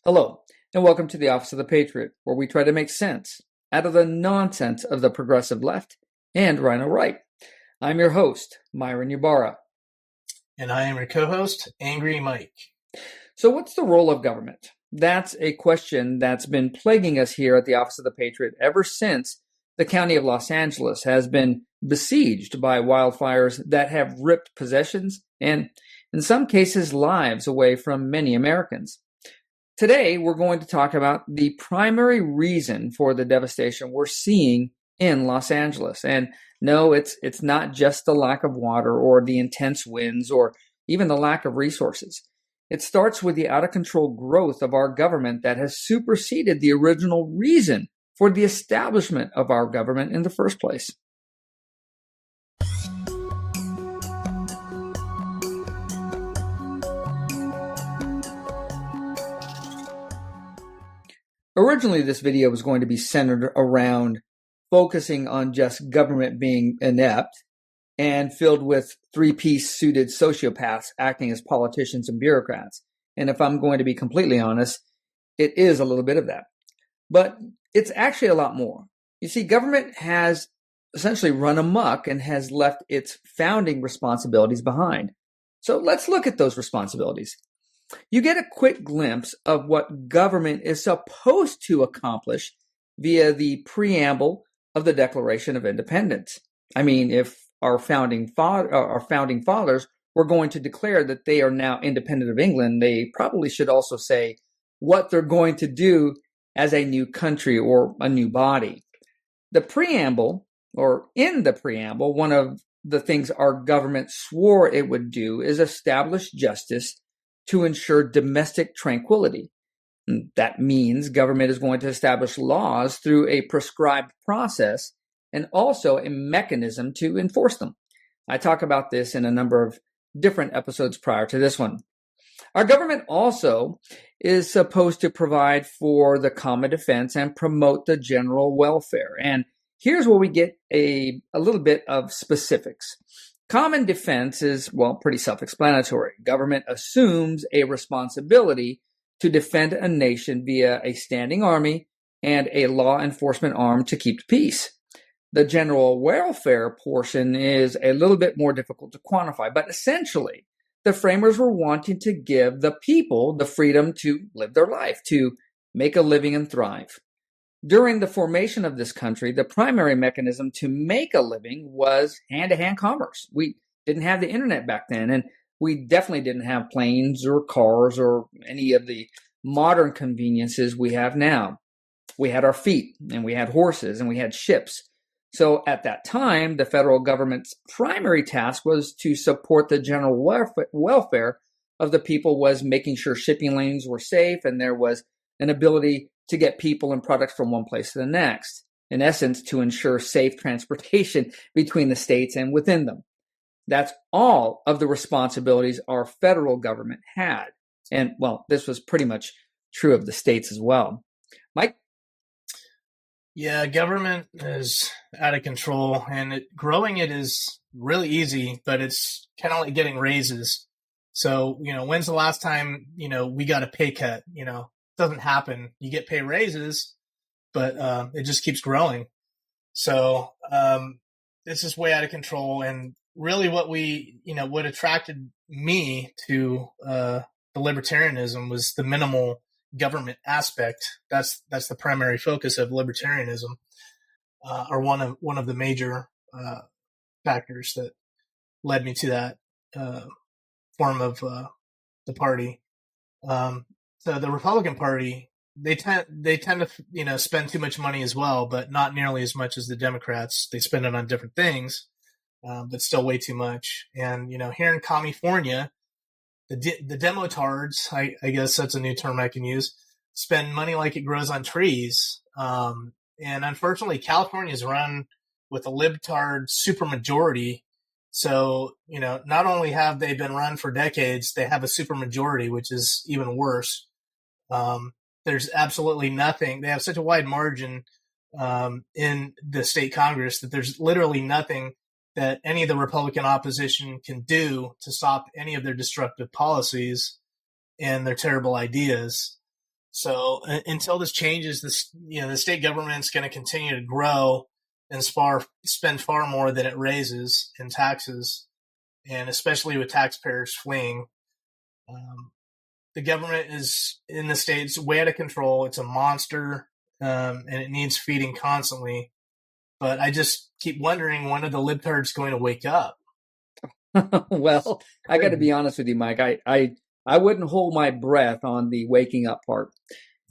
Hello, and welcome to the Office of the Patriot, where we try to make sense out of the nonsense of the progressive left and rhino right. I'm your host, Myron Ybarra. And I am your co-host, Angry Mike. So what's the role of government? That's a question that's been plaguing us here at the Office of the Patriot ever since the county of Los Angeles has been besieged by wildfires that have ripped possessions and, in some cases, lives away from many Americans. Today, we're going to talk about the primary reason for the devastation we're seeing in Los Angeles. And no, it's not just the lack of water or the intense winds or even the lack of resources. It starts with the out-of-control growth of our government that has superseded the original reason for the establishment of our government in the first place. Originally, this video was going to be centered around focusing on just government being inept and filled with three-piece suited sociopaths acting as politicians and bureaucrats. And if I'm going to be completely honest, it is a little bit of that. But it's actually a lot more. You see, government has essentially run amok and has left its founding responsibilities behind. So let's look at those responsibilities. You get a quick glimpse of what government is supposed to accomplish via the preamble of the Declaration of Independence. I mean, if our founding fathers were going to declare that they are now independent of England, they probably should also say what they're going to do as a new country or a new body. The preamble, or in the preamble, one of the things our government swore it would do is establish justice to ensure domestic tranquility. And that means government is going to establish laws through a prescribed process and also a mechanism to enforce them. I talk about this in a number of different episodes prior to this one. Our government also is supposed to provide for the common defense and promote the general welfare. And here's where we get a little bit of specifics. Common defense is, well, pretty self-explanatory. Government assumes a responsibility to defend a nation via a standing army and a law enforcement arm to keep the peace. The general welfare portion is a little bit more difficult to quantify, but essentially, the framers were wanting to give the people the freedom to live their life, to make a living and thrive. During the formation of this country, the primary mechanism to make a living was hand-to-hand commerce. We didn't have the internet back then, and we definitely didn't have planes or cars or any of the modern conveniences we have now. We had our feet, and we had horses, and we had ships. So at that time, the federal government's primary task was to support the general welfare of the people, was making sure shipping lanes were safe and there was an ability to get people and products from one place to the next. In essence, to ensure safe transportation between the states and within them. That's all of the responsibilities our federal government had. And, well, this was pretty much true of the states as well. Mike? Yeah, government is out of control, and growing it is really easy, but it's kind of like getting raises. So, when's the last time, we got a pay cut? Doesn't happen. You get pay raises, but it just keeps growing. So this is way out of control. And really what attracted me to the libertarianism was the minimal government aspect. That's the primary focus of libertarianism, or one of the major factors that led me to that form of the party. So the Republican Party, they tend to spend too much money as well, but not nearly as much as the Democrats. They spend it on different things, but still way too much. And here in California, the demotards, I guess that's a new term I can use, spend money like it grows on trees. And unfortunately, California is run with a libtard supermajority. So, not only have they been run for decades, they have a supermajority, which is even worse. There's absolutely nothing. They have such a wide margin in the state Congress that there's literally nothing that any of the Republican opposition can do to stop any of their destructive policies and their terrible ideas. So until this changes, the state government's going to continue to grow and spend far more than it raises in taxes, and especially with taxpayers fleeing. The government is in the states way out of control. It's a monster, and it needs feeding constantly. But I just keep wondering, when are the libtards going to wake up? Well, I got to be honest with you, Mike. I wouldn't hold my breath on the waking up part.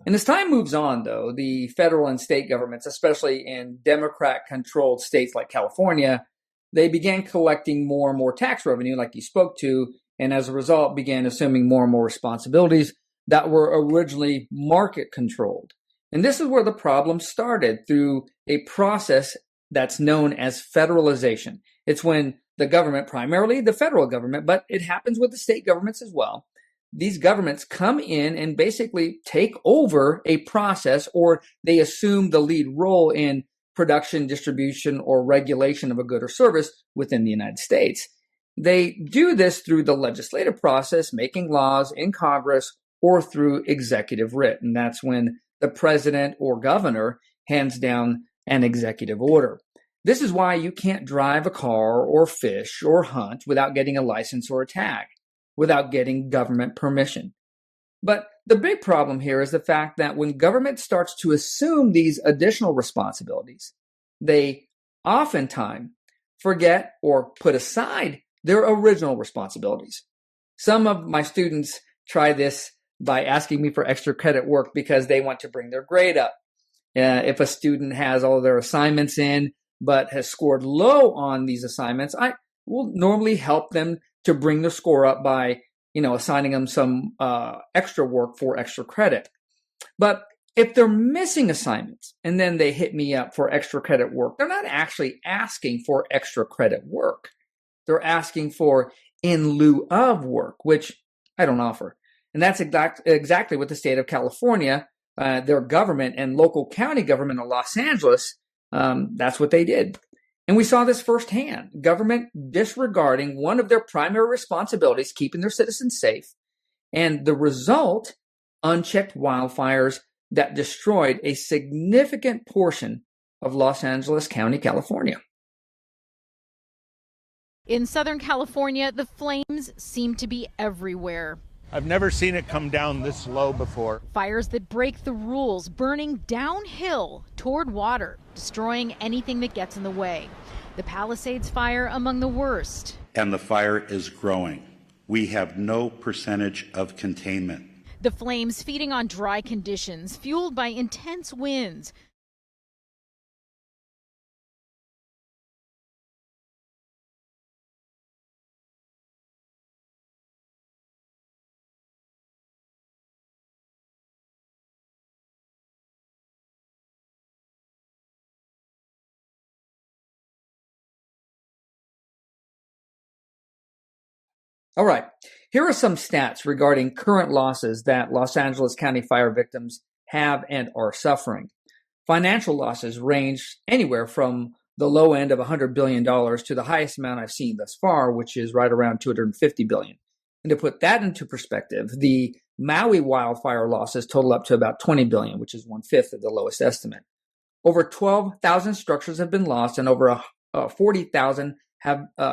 And as time moves on, though, the federal and state governments, especially in Democrat-controlled states like California, they began collecting more and more tax revenue, like you spoke to, and as a result began assuming more and more responsibilities that were originally market-controlled. And this is where the problem started, through a process that's known as federalization. It's when the government, primarily the federal government, but it happens with the state governments as well, these governments come in and basically take over a process, or they assume the lead role in production, distribution, or regulation of a good or service within the United States. They do this through the legislative process, making laws in Congress, or through executive writ. And that's when the president or governor hands down an executive order. This is why you can't drive a car or fish or hunt without getting a license or a tag, without getting government permission. But the big problem here is the fact that when government starts to assume these additional responsibilities, they oftentimes forget or put aside their original responsibilities. Some of my students try this by asking me for extra credit work because they want to bring their grade up. If a student has all their assignments in but has scored low on these assignments, I will normally help them to bring their score up by, assigning them some extra work for extra credit. But if they're missing assignments and then they hit me up for extra credit work, they're not actually asking for extra credit work. They're asking for in lieu of work, which I don't offer. And that's exactly what the state of California, their government and local county government of Los Angeles, that's what they did. And we saw this firsthand, government disregarding one of their primary responsibilities, keeping their citizens safe. And the result, unchecked wildfires that destroyed a significant portion of Los Angeles County, California. In Southern California, the flames seem to be everywhere. I've never seen it come down this low before. Fires that break the rules, burning downhill toward water, destroying anything that gets in the way. The Palisades fire among the worst. And the fire is growing. We have no percentage of containment. The flames feeding on dry conditions, fueled by intense winds. All right, here are some stats regarding current losses that Los Angeles County fire victims have and are suffering. Financial losses range anywhere from the low end of $100 billion to the highest amount I've seen thus far, which is right around $250 billion. And to put that into perspective, the Maui wildfire losses total up to about $20 billion, which is 1/5 of the lowest estimate. Over 12,000 structures have been lost and over 40,000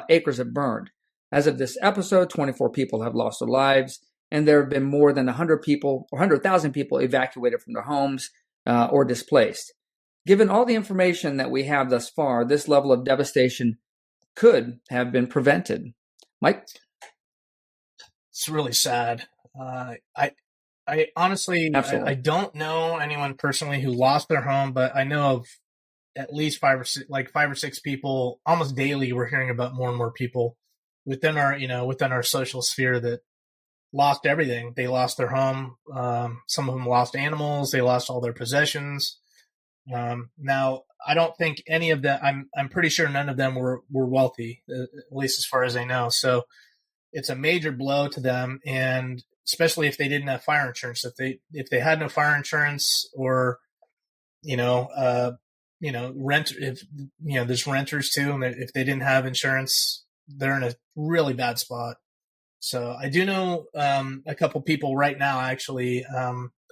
acres have burned. As of this episode, 24 people have lost their lives, and there have been more than 100,000 people evacuated from their homes or displaced. Given all the information that we have thus far, this level of devastation could have been prevented. Mike? It's really sad. I honestly, I don't know anyone personally who lost their home, but I know of at least five or six people almost daily. We're hearing about more and more people within our social sphere that lost everything. They lost their home. Some of them lost animals. They lost all their possessions. Now, I don't think any of them, I'm pretty sure none of them were wealthy, at least as far as I know. So it's a major blow to them. And especially if they didn't have fire insurance, if they had no fire insurance, or, there's renters too. And if they didn't have insurance, they're in a really bad spot. So I do know a couple people right now, actually.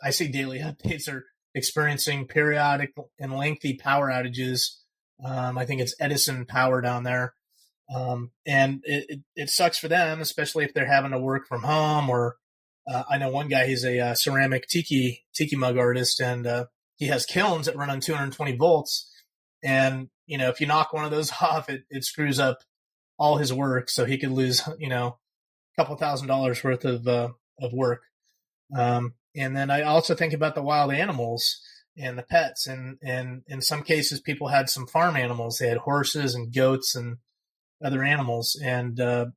I see daily updates are experiencing periodic and lengthy power outages. I think it's Edison Power down there. And it sucks for them, especially if they're having to work from home. Or I know one guy, he's a ceramic tiki mug artist, and he has kilns that run on 220 volts. And, if you knock one of those off, it screws up all his work. So he could lose, a couple $1,000s worth of work. And then I also think about the wild animals and the pets. And in some cases, people had some farm animals. They had horses and goats and other animals. And a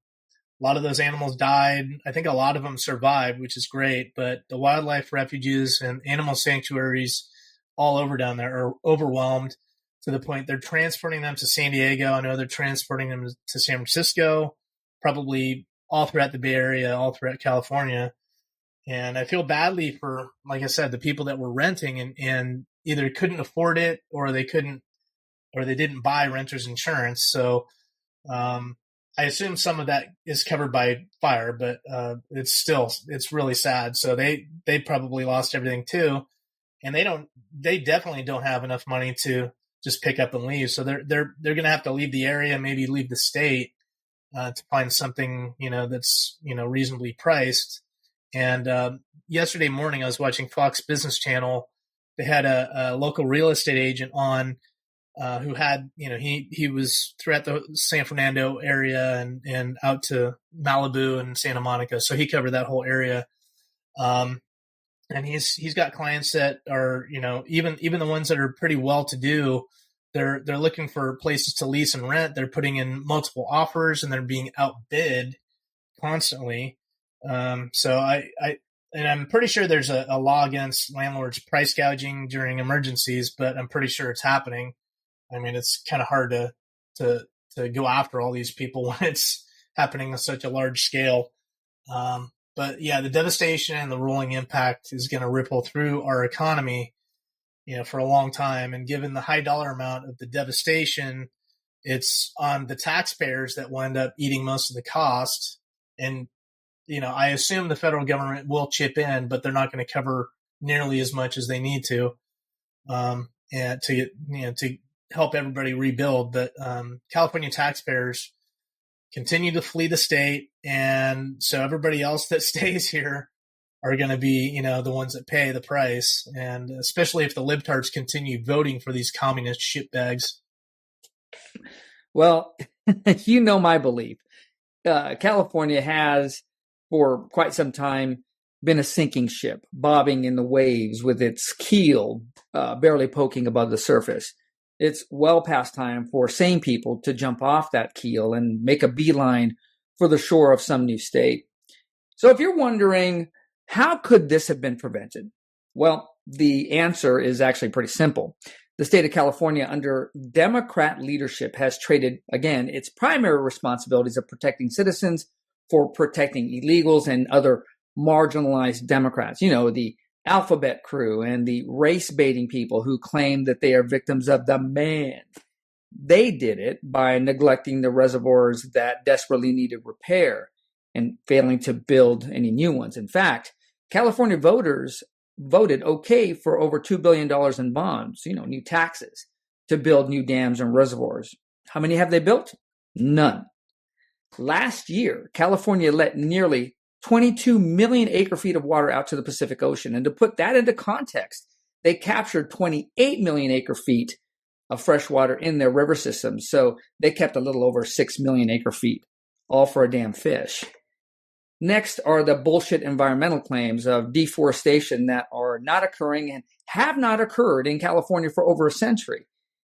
lot of those animals died. I think a lot of them survived, which is great. But the wildlife refuges and animal sanctuaries all over down there are overwhelmed to the point they're transporting them to San Diego. I know they're transporting them to San Francisco, probably all throughout the Bay Area, all throughout California. And I feel badly for, like I said, the people that were renting and either couldn't afford it or they didn't buy renter's insurance. So I assume some of that is covered by fire, but it's really sad. So they probably lost everything too. And they definitely don't have enough money to just pick up and leave. So they're going to have to leave the area, maybe leave the state to find something, that's, reasonably priced. And yesterday morning, I was watching Fox Business Channel. They had a local real estate agent on who had, he was throughout the San Fernando area and out to Malibu and Santa Monica. So he covered that whole area. And he's got clients that are, even the ones that are pretty well to do, they're looking for places to lease and rent. They're putting in multiple offers and they're being outbid constantly. So I'm pretty sure there's a law against landlords price gouging during emergencies, but I'm pretty sure it's happening. I mean, it's kind of hard to go after all these people when it's happening on such a large scale. But yeah, the devastation and the rolling impact is going to ripple through our economy, for a long time. And given the high dollar amount of the devastation, it's on the taxpayers that will end up eating most of the cost. And I assume the federal government will chip in, but they're not going to cover nearly as much as they need to, and to help everybody rebuild. But California taxpayers continue to flee the state, and so everybody else that stays here are going to be, the ones that pay the price, and especially if the libtards continue voting for these communist shitbags. Well, my belief. California has, for quite some time, been a sinking ship, bobbing in the waves with its keel barely poking above the surface. It's well past time for sane people to jump off that keel and make a beeline for the shore of some new state. So if you're wondering, how could this have been prevented? Well, the answer is actually pretty simple. The state of California under Democrat leadership has traded, again, its primary responsibilities of protecting citizens for protecting illegals and other marginalized Democrats. The alphabet crew and the race baiting people who claim that they are victims of the man. They did it by neglecting the reservoirs that desperately needed repair and failing to build any new ones. In fact, California voters voted okay for over $2 billion in bonds, new taxes, to build new dams and reservoirs. How many have they built? None. Last year, California let nearly 22 million acre feet of water out to the Pacific Ocean. And to put that into context, they captured 28 million acre feet of fresh water in their river systems. So they kept a little over 6 million acre feet, all for a damn fish. Next are the bullshit environmental claims of deforestation that are not occurring and have not occurred in California for over a century.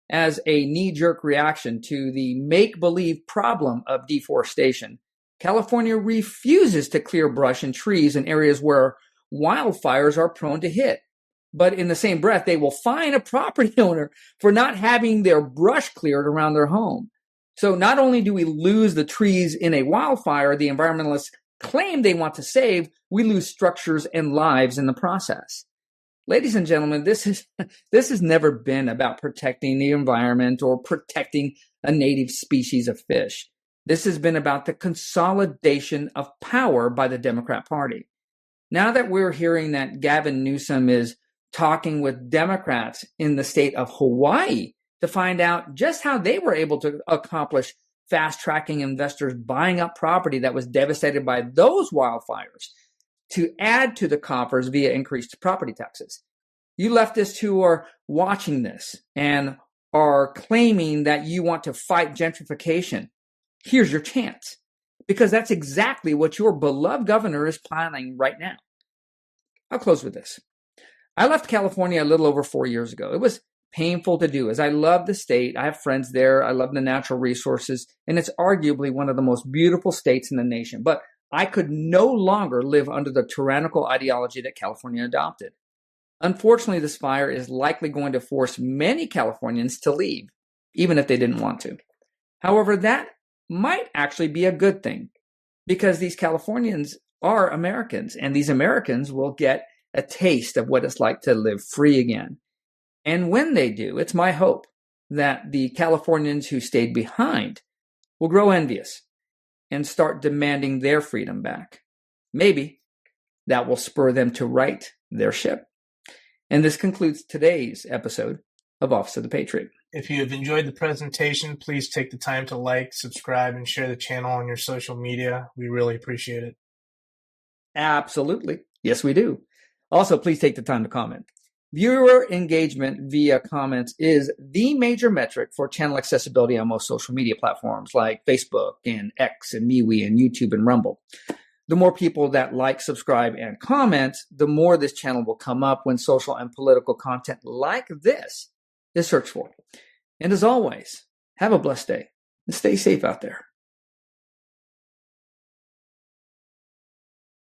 As a knee-jerk reaction to the make-believe problem of deforestation, California refuses to clear brush and trees in areas where wildfires are prone to hit. But in the same breath, they will fine a property owner for not having their brush cleared around their home. So not only do we lose the trees in a wildfire the environmentalists claim they want to save, we lose structures and lives in the process. Ladies and gentlemen, this has never been about protecting the environment or protecting a native species of fish. This has been about the consolidation of power by the Democrat Party. Now that we're hearing that Gavin Newsom is talking with Democrats in the state of Hawaii to find out just how they were able to accomplish fast-tracking investors buying up property that was devastated by those wildfires to add to the coffers via increased property taxes. You leftists who are watching this and are claiming that you want to fight gentrification, here's your chance, because that's exactly what your beloved governor is planning right now. I'll close with this. I left California a little over 4 years ago. It was painful to do, as I love the state. I have friends there. I love the natural resources, and it's arguably one of the most beautiful states in the nation. But I could no longer live under the tyrannical ideology that California adopted. Unfortunately, this fire is likely going to force many Californians to leave, even if they didn't want to. However, that might actually be a good thing, because these Californians are Americans, and these Americans will get a taste of what it's like to live free again. And when they do, it's my hope that the Californians who stayed behind will grow envious and start demanding their freedom back. Maybe that will spur them to right their ship. And this concludes today's episode of Office of the Patriot. If you have enjoyed the presentation, please take the time to like, subscribe, and share the channel on your social media. We really appreciate it. Absolutely. Yes, we do. Also, please take the time to comment. Viewer engagement via comments is the major metric for channel accessibility on most social media platforms like Facebook and X and MeWe and YouTube and Rumble. The more people that like, subscribe, and comment, the more this channel will come up when social and political content like this is searched for. And as always, have a blessed day and stay safe out there.